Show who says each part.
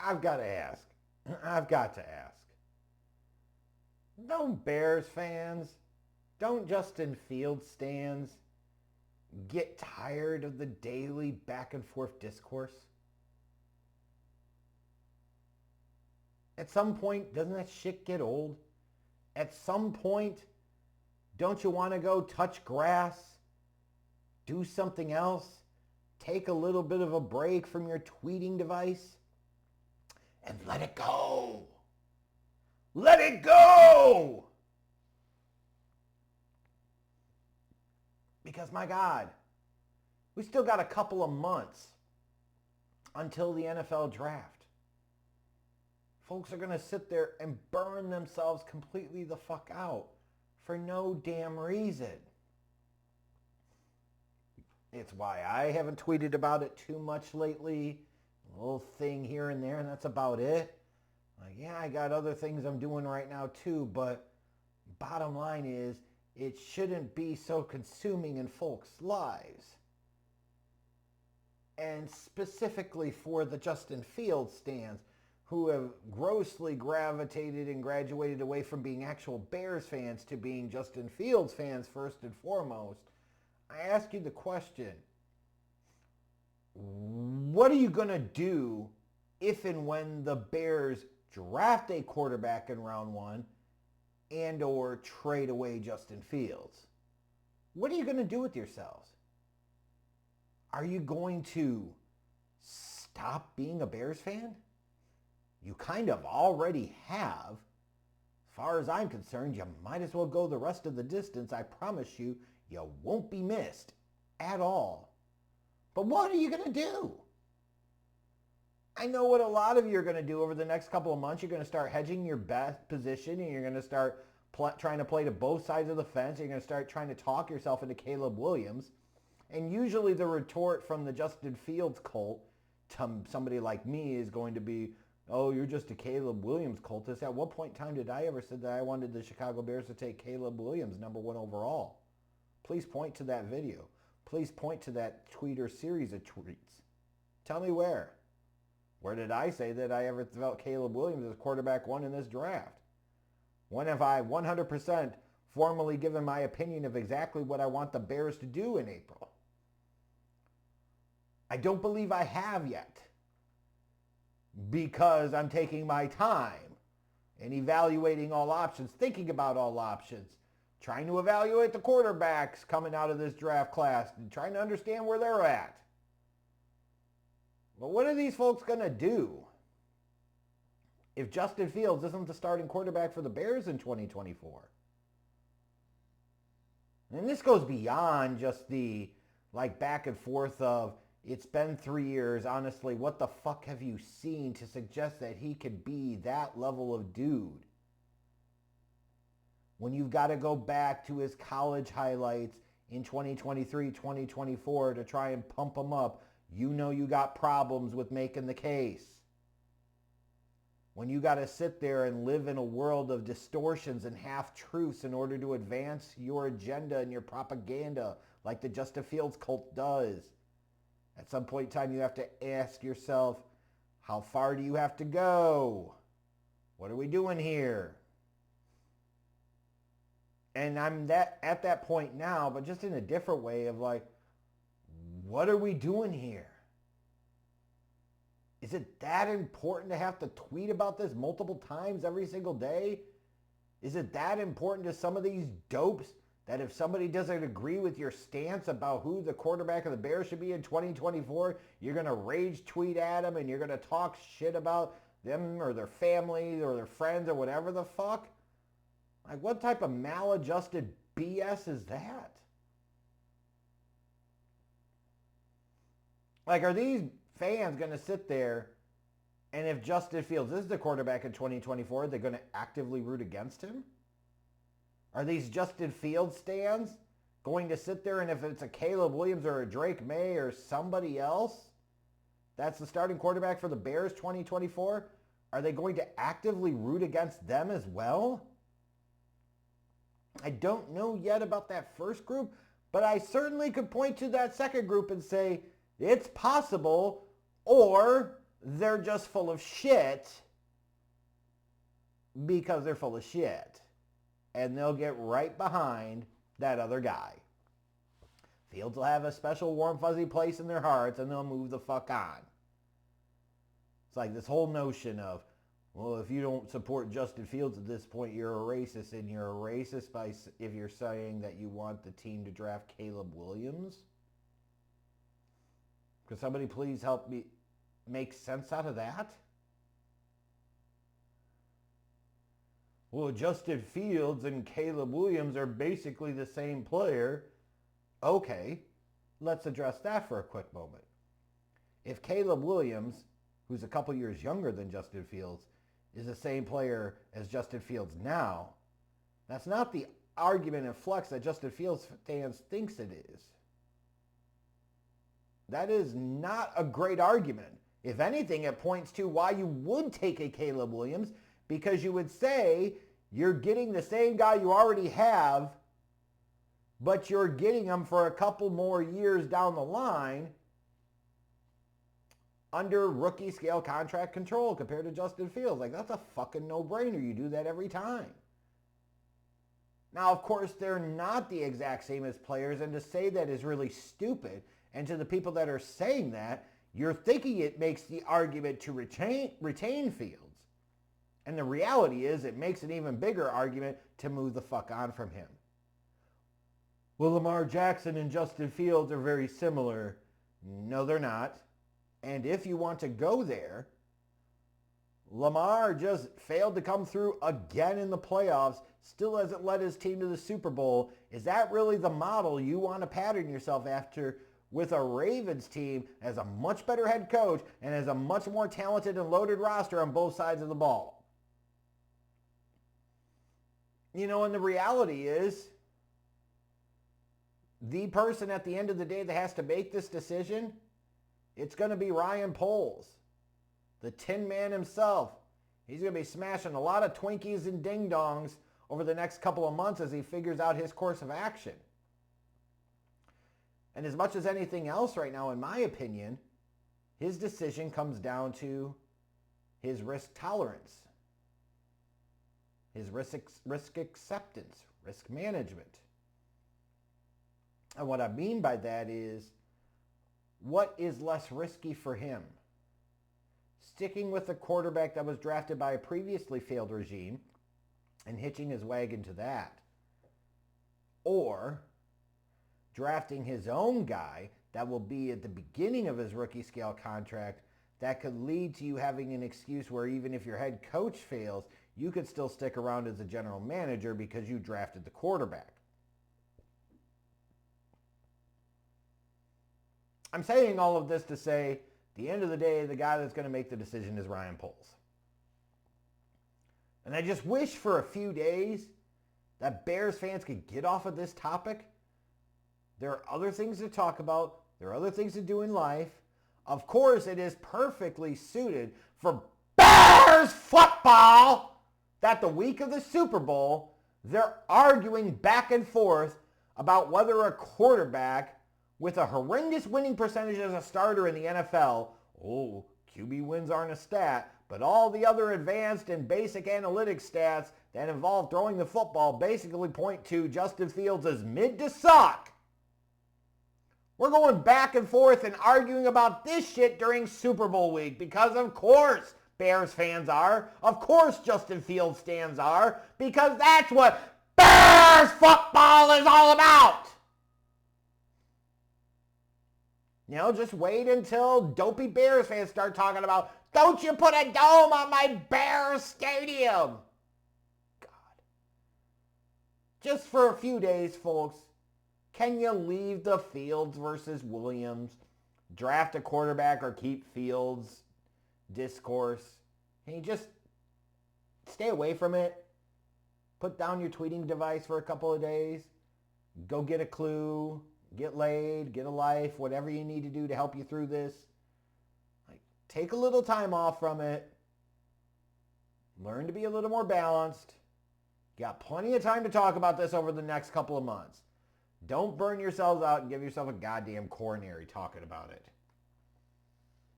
Speaker 1: I've got to ask. I've got to ask. Don't Bears fans, don't Justin Fields stands get tired of the daily back and forth discourse? At some point, doesn't that shit get old? At some point, don't you want to go touch grass? Do something else? Take a little bit of a break from your tweeting device? And let it go. Let it go! Because my God, we still got a couple of months until the NFL draft. Folks are going to sit there and burn themselves completely the fuck out for no damn reason. It's why I haven't tweeted about it too much lately. A little thing here and there, and that's about it. Like, yeah, I got other things I'm doing right now too, but bottom line is it shouldn't be so consuming in folks' lives. And specifically for the Justin Fields stands who have grossly gravitated and graduated away from being actual Bears fans to being Justin Fields fans first and foremost. I ask you the question, what are you going to do if and when the Bears draft a quarterback in round one and or trade away Justin Fields? What are you going to do with yourselves? Are you going to stop being a Bears fan? You kind of already have. As far as I'm concerned, you might as well go the rest of the distance. I promise you, you won't be missed at all. But what are you going to do? I know what a lot of you are going to do over the next couple of months. You're going to start hedging your best position, and you're going to start trying to play to both sides of the fence. You're going to start trying to talk yourself into Caleb Williams. And usually the retort from the Justin Fields cult to somebody like me is going to be, oh, you're just a Caleb Williams cultist. At what point in time did I ever say that I wanted the Chicago Bears to take Caleb Williams number one overall? Please point to that video. Please point to that tweet or series of tweets. Tell me where. Where did I say that I ever felt Caleb Williams as quarterback one in this draft? When have I 100% formally given my opinion of exactly what I want the Bears to do in April? I don't believe I have yet, because I'm taking my time and evaluating all options, thinking about all options, trying to evaluate the quarterbacks coming out of this draft class and trying to understand where they're at. But what are these folks going to do if Justin Fields isn't the starting quarterback for the Bears in 2024? And this goes beyond just the back and forth of, it's been 3 years. Honestly, what the fuck have you seen to suggest that he could be that level of dude? When you've got to go back to his college highlights in 2023, 2024 to try and pump him up, you know you got problems with making the case. When you got to sit there and live in a world of distortions and half-truths in order to advance your agenda and your propaganda like the Justin Fields cult does. At some point in time, you have to ask yourself, how far do you have to go? What are we doing here? And I'm at that point now, but just in a different way of what are we doing here? Is it that important to have to tweet about this multiple times every single day? Is it that important to some of these dopes that if somebody doesn't agree with your stance about who the quarterback of the Bears should be in 2024, you're going to rage tweet at them and you're going to talk shit about them or their family or their friends or whatever the fuck? What type of maladjusted BS is that? Are these fans going to sit there and if Justin Fields is the quarterback in 2024, they're going to actively root against him? Are these Justin Fields stands going to sit there and if it's a Caleb Williams or a Drake May or somebody else that's the starting quarterback for the Bears 2024, are they going to actively root against them as well? I don't know yet about that first group, but I certainly could point to that second group and say, it's possible, or They're just full of shit because they're full of shit. And they'll get right behind that other guy. Fields will have a special warm fuzzy place in their hearts and they'll move the fuck on. It's like this whole notion of, well, if you don't support Justin Fields at this point, you're a racist, and you're a racist if you're saying that you want the team to draft Caleb Williams. Could somebody please help me make sense out of that? Well, Justin Fields and Caleb Williams are basically the same player. Okay, let's address that for a quick moment. If Caleb Williams, who's a couple years younger than Justin Fields, is the same player as Justin Fields now, that's not the argument in flux that Justin Fields fans thinks it is. That is not a great argument. If anything, it points to why you would take a Caleb Williams, because you would say you're getting the same guy you already have, but you're getting him for a couple more years down the line under rookie scale contract control compared to Justin Fields. Like, that's a fucking no-brainer. You do that every time. Now, of course, they're not the exact same as players, and to say that is really stupid. And to the people that are saying that, you're thinking it makes the argument to retain Fields. And the reality is it makes an even bigger argument to move the fuck on from him. Well, Lamar Jackson and Justin Fields are very similar. No, they're not. And if you want to go there, Lamar just failed to come through again in the playoffs, still hasn't led his team to the Super Bowl. Is that really the model you want to pattern yourself after with a Ravens team as a much better head coach and as a much more talented and loaded roster on both sides of the ball? You know, and the reality is, the person at the end of the day that has to make this decision, it's going to be Ryan Poles, the Tin Man himself. He's going to be smashing a lot of Twinkies and ding-dongs over the next couple of months as he figures out his course of action. And as much as anything else right now, in my opinion, his decision comes down to his risk tolerance, his risk acceptance, risk management. And what I mean by that is, what is less risky for him? Sticking with the quarterback that was drafted by a previously failed regime and hitching his wagon to that? Or drafting his own guy that will be at the beginning of his rookie scale contract that could lead to you having an excuse where even if your head coach fails, you could still stick around as a general manager because you drafted the quarterback. I'm saying all of this to say, at the end of the day, the guy that's going to make the decision is Ryan Poles. And I just wish for a few days that Bears fans could get off of this topic. There are other things to talk about. There are other things to do in life. Of course, it is perfectly suited for Bears football that the week of the Super Bowl, they're arguing back and forth about whether a quarterback with a horrendous winning percentage as a starter in the NFL, QB wins aren't a stat, but all the other advanced and basic analytics stats that involve throwing the football basically point to Justin Fields as mid to suck. We're going back and forth and arguing about this shit during Super Bowl week because of course Bears fans are. Of course Justin Fields stands are, because that's what Bears football is all about. You know, just wait until dopey Bears fans start talking about, don't you put a dome on my Bears stadium. God. Just for a few days, folks, can you leave the Fields versus Williams, draft a quarterback or keep Fields discourse? Can you just stay away from it? Put down your tweeting device for a couple of days. Go get a clue. Get laid, get a life, whatever you need to do to help you through this. Like, take a little time off from it. Learn to be a little more balanced. You got plenty of time to talk about this over the next couple of months. Don't burn yourselves out and give yourself a goddamn coronary talking about it.